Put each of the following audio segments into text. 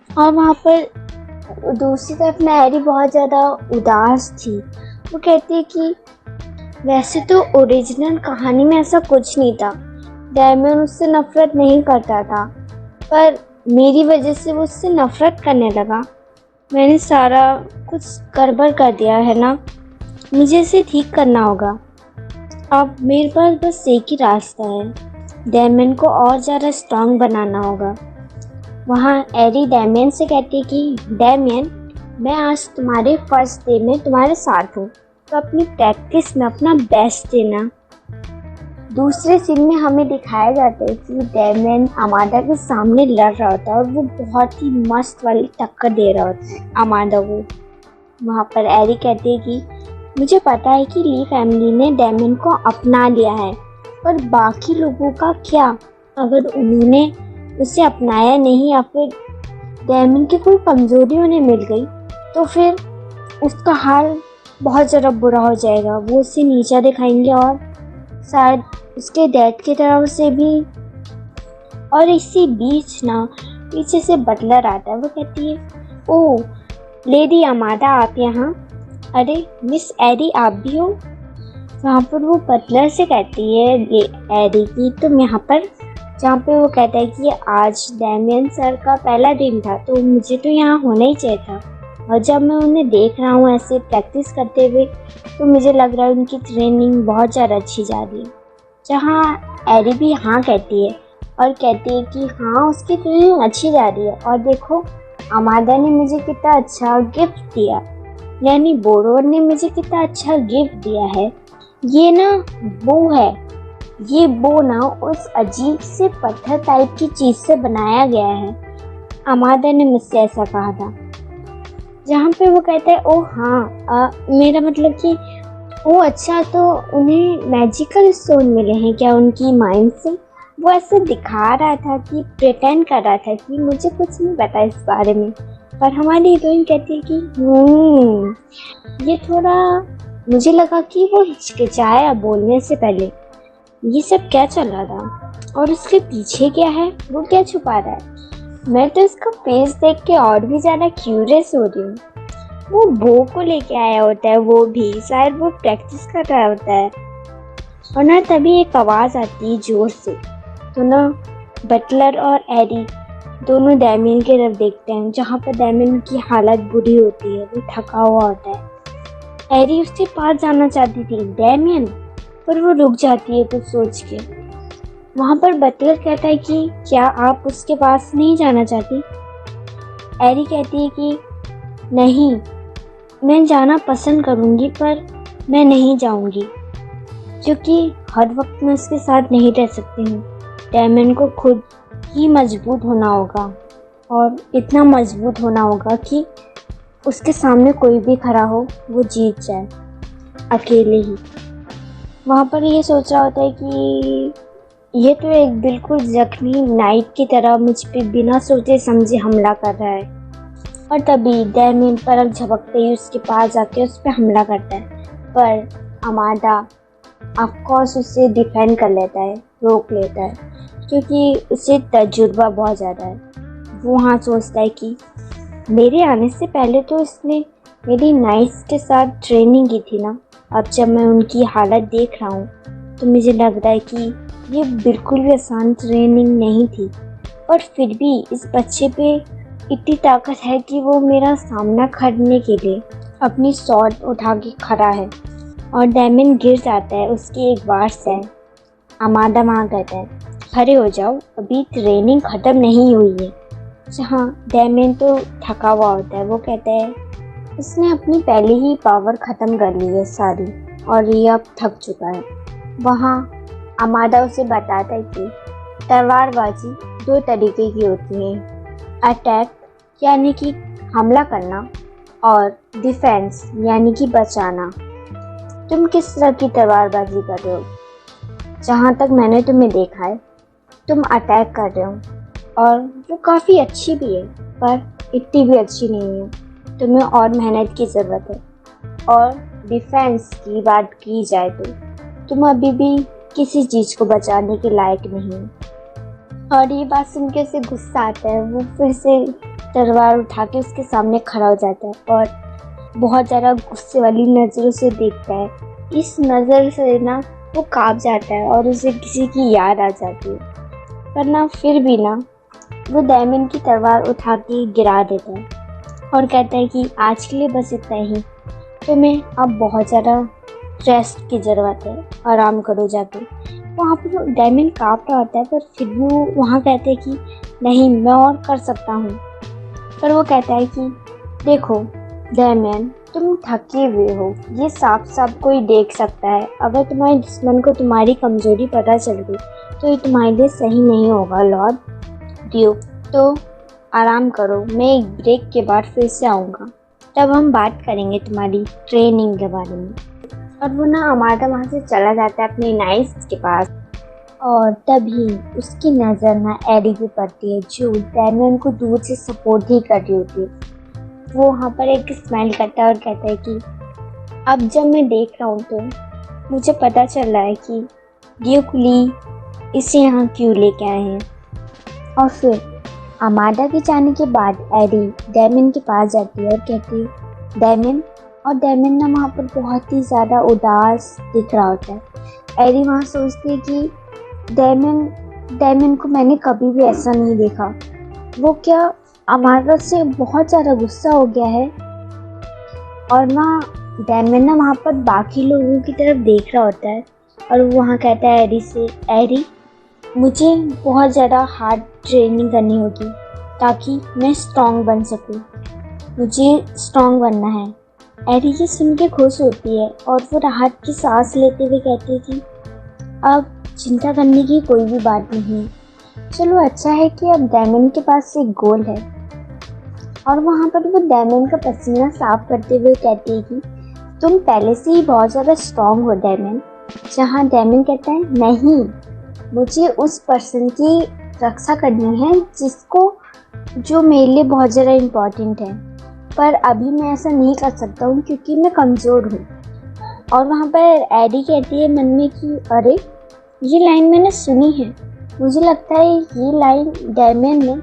और वहाँ पर दूसरी तरफ मैरी बहुत ज़्यादा उदास थी। वो कहती है कि वैसे तो ओरिजिनल कहानी में ऐसा कुछ नहीं था, डैमियन उससे नफरत नहीं करता था, पर मेरी वजह से वो उससे नफरत करने लगा। मैंने सारा कुछ गड़बड़ कर दिया है ना, मुझे इसे ठीक करना होगा। अब मेरे पास बस एक ही रास्ता है, डैमियन को और ज़्यादा स्ट्रांग बनाना होगा। वहाँ एरी डैमियन से कहती है कि डैमियन, मैं आज तुम्हारे फर्स्ट डे में तुम्हारे साथ हूँ, तो अपनी प्रैक्टिस में अपना बेस्ट देना। दूसरे सीन में हमें दिखाया जाता है कि डैमियन अमांडा के सामने लड़ रहा होता है और वो बहुत ही मस्त वाली टक्कर दे रहा होता है अमांडा को। वहाँ पर एरी कहती है कि मुझे पता है कि ली फैमिली ने डैमियन को अपना लिया है, पर बाकी लोगों का क्या? अगर उन्होंने उसे अपनाया नहीं या फिर डैमियन की कोई कमजोरी उन्हें मिल गई तो फिर उसका हाल बहुत ज़्यादा बुरा हो जाएगा। वो उसे नीचा दिखाएंगे और शायद उसके डैड की तरफ से भी। और इसी बीच ना पीछे से बटलर आता है। वो कहती है, ओह लेडी अमांडा, आप यहाँ? अरे मिस एरी, आप भी हो? वहाँ पर वो बटलर से कहती है एरी की तुम यहाँ पर, जहाँ पे वो कहता है कि आज डैमियन सर का पहला दिन था तो मुझे तो यहाँ होना ही चाहिए था, और जब मैं उन्हें देख रहा हूँ ऐसे प्रैक्टिस करते हुए तो मुझे लग रहा है उनकी ट्रेनिंग बहुत ज़्यादा अच्छी जा रही है। जहाँ एरी भी हाँ कहती है और कहती है कि हाँ उसकी ट्रेनिंग अच्छी जा रही है, और देखो अमांडा ने मुझे कितना अच्छा गिफ्ट दिया, यानी बोरोर ने मुझे कितना अच्छा गिफ्ट दिया है। ये ना वो है, ये बो ना उस अजीब से पत्थर टाइप की चीज़ से बनाया गया है, अमांडा ने मुझसे ऐसा कहा था। जहाँ पे वो कहता है ओ हाँ, मेरा मतलब कि ओ अच्छा, तो उन्हें मैजिकल स्टोन मिले हैं क्या उनकी माइंड से? वो ऐसे दिखा रहा था कि प्रिटेंड कर रहा था कि मुझे कुछ नहीं पता इस बारे में, पर हमारी हीरोइन कहती है कि ये थोड़ा, मुझे लगा कि वो हिचकिचाया बोलने से पहले। ये सब क्या चल रहा था और उसके पीछे क्या है, वो क्या छुपा रहा है? मैं तो इसका फेस देख के और भी ज़्यादा क्यूरियस हो रही हूँ। वो बो को लेके आया होता है, वो भी शायद वो प्रैक्टिस कर रहा होता है, और ना तभी एक आवाज़ आती है जोर से। तो ना बटलर और एरी दोनों डैमियन की तरफ देखते हैं, जहाँ पर डैमियन की हालत बुरी होती है, वो थका हुआ होता है। एरी उसके पास जाना चाहती थी डैमियन, पर वो रुक जाती है कुछ सोच के। वहाँ पर बटलर कहता है कि क्या आप उसके पास नहीं जाना चाहती? एरी कहती है कि नहीं, मैं जाना पसंद करूँगी पर मैं नहीं जाऊँगी, क्योंकि हर वक्त मैं उसके साथ नहीं रह सकती हूँ। डैमियन को खुद ही मजबूत होना होगा, और इतना मजबूत होना होगा कि उसके सामने कोई भी खड़ा हो वो जीत जाए अकेले ही। वहाँ पर ये सोच रहा होता है कि ये तो एक बिल्कुल जख्मी नाइट की तरह मुझ पे बिना सोचे समझे हमला कर रहा है, और तभी डैमियन पलक झपकते ही उसके पास जाके उस पर हमला करता है। पर अमांडा ऑफकोर्स उसे डिफेंड कर लेता है, रोक लेता है, क्योंकि उसे तजुर्बा बहुत ज़्यादा है। वो वहाँ सोचता है कि मेरे आने से पहले तो इसने मेरी नाइट्स के साथ ट्रेनिंग की थी ना, अब जब मैं उनकी हालत देख रहा हूँ तो मुझे लग रहा है कि ये बिल्कुल भी आसान ट्रेनिंग नहीं थी, पर फिर भी इस बच्चे पे इतनी ताकत है कि वो मेरा सामना करने के लिए अपनी स्वॉर्ड उठा के खड़ा है। और डैमियन गिर जाता है उसकी एक बार से। अमांडा वहाँ कहता है खड़े हो जाओ, अभी ट्रेनिंग ख़त्म नहीं हुई है। जहाँ डैमियन तो थका हुआ होता है, वो कहता है उसने अपनी पहले ही पावर ख़त्म कर ली है सारी, और ये अब थक चुका है। वहाँ अमांडा उसे बताता है कि तलवारबाजी दो तरीके की होती है, अटैक यानी कि हमला करना, और डिफेंस यानी कि बचाना। तुम किस तरह की तलवारबाजी कर रहे हो? जहाँ तक मैंने तुम्हें देखा है तुम अटैक कर रहे हो, और वो काफ़ी अच्छी भी है, पर इतनी भी अच्छी नहीं है। तुम्हें और मेहनत की ज़रूरत है। और डिफेंस की बात की जाए तो तुम अभी भी किसी चीज़ को बचाने के लायक नहीं हो। और ये बात सुन के उसे गुस्सा आता है। वो फिर से तलवार उठा के उसके सामने खड़ा हो जाता है और बहुत ज़्यादा गुस्से वाली नज़रों से देखता है। इस नज़र से ना वो काँप जाता है और उसे किसी की याद आ जाती है। पर ना फिर भी ना वो डायमंड की तलवार उठा के गिरा देता है और कहता है कि आज के लिए बस इतना ही, तुम्हें अब बहुत ज़्यादा रेस्ट की ज़रूरत है, आराम करो जाके। वहाँ पर वो डायमंड काँप रहा होता है पर फिर भी वो वहाँ कहते हैं कि नहीं, मैं और कर सकता हूँ। पर वो कहता है कि देखो डायमंड, तुम थके हुए हो, ये साफ साफ कोई देख सकता है। अगर तुम्हारे दुश्मन को तुम्हारी कमज़ोरी पता चल गई तो ये तुम्हारे लिए सही नहीं होगा लॉर्ड ड्यूक। तो आराम करो, मैं एक ब्रेक के बाद फिर से आऊँगा, तब हम बात करेंगे तुम्हारी ट्रेनिंग के बारे में। और वो ना अमादा वहाँ से चला जाता है अपने नाइट्स के पास। और तभी उसकी नज़र ना एडी पे पड़ती है जो डायमंड को दूर से सपोर्ट ही कर रही होती है। वो वहाँ पर एक स्माइल करता है और कहता है कि अब जब मैं देख रहा हूँ तो मुझे पता चल रहा है कि ड्यूक ली इसे यहाँ क्यों लेके आए हैं। और फिर अमादा के जाने के बाद एडी डायमंड के पास जाती है और कहती है डायमंड। और डायमंड ना वहाँ पर बहुत ही ज़्यादा उदास दिख रहा होता है। एडी वहाँ सोचती है कि डायमंड को मैंने कभी भी ऐसा नहीं देखा। वो क्या अमादा से बहुत ज़्यादा गुस्सा हो गया है। और ना डायमंड ना वहाँ पर बाकी लोगों की तरफ देख रहा होता है और वो वहाँ कहता है एडी से, एडी मुझे बहुत ज़्यादा हार्ड ट्रेनिंग करनी होगी ताकि मैं स्ट्रॉन्ग बन सकूँ, मुझे स्ट्रॉन्ग बनना है। एडी ये सुन के खुश होती है और वो राहत की सांस लेते हुए कहती है कि अब चिंता करने की कोई भी बात नहीं, चलो अच्छा है कि अब डायमंड के पास एक गोल है। और वहाँ पर वो डायमंड का पसीना साफ करते हुए कहती है कि तुम पहले से ही बहुत ज़्यादा स्ट्रॉन्ग हो डायमंड। जहाँ डायमंड कहता है नहीं, मुझे उस पर्सन की रक्षा करनी है जो मेरे लिए बहुत ज़्यादा इम्पोर्टेंट है, पर अभी मैं ऐसा नहीं कर सकता हूँ क्योंकि मैं कमज़ोर हूँ। और वहाँ पर एडी कहती है मन में कि अरे ये लाइन मैंने सुनी है, मुझे लगता है ये लाइन डायमंड ने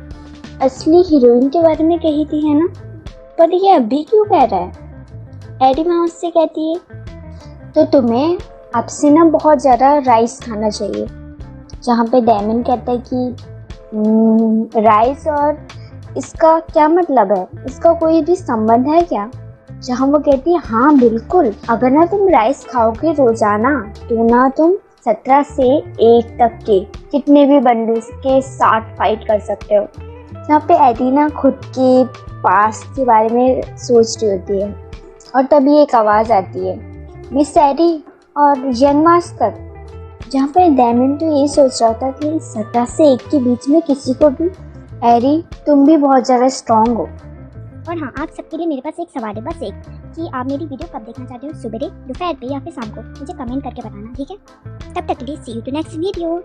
असली हीरोइन के बारे में कही थी, है ना, पर ये अभी क्यों कह रहा है। एडी वहाँ उससे कहती है तो तुम्हें अब से ना बहुत ज़्यादा राइस खाना चाहिए। जहाँ पे डायमंड कहता है कि राइस और इसका क्या मतलब है, इसका कोई भी संबंध है क्या। जहाँ वो कहती है हाँ बिल्कुल, अगर ना तुम राइस खाओगे रोजाना तो ना तुम 17 से 1 तक के कितने भी बंदूक के साथ फाइट कर सकते हो। जहाँ पे एडी ना खुद के पास के बारे में सोच रही होती है और तभी एक आवाज़ आती है, मिस एडी और यंग मास्टर। जहाँ पे डायमंड तो ये सोच रहा था कि 17 से 1 के बीच में किसी को भी, एडी तुम भी बहुत ज़्यादा स्ट्रॉन्ग हो। और हाँ, आप सबके लिए मेरे पास एक सवाल है, बस एक, कि आप मेरी वीडियो कब देखना चाहते हो, सुबह दोपहर पे या फिर शाम को, मुझे कमेंट करके बताना, ठीक है। तब तक के लिए सी यू टू नेक्स्ट वीडियो।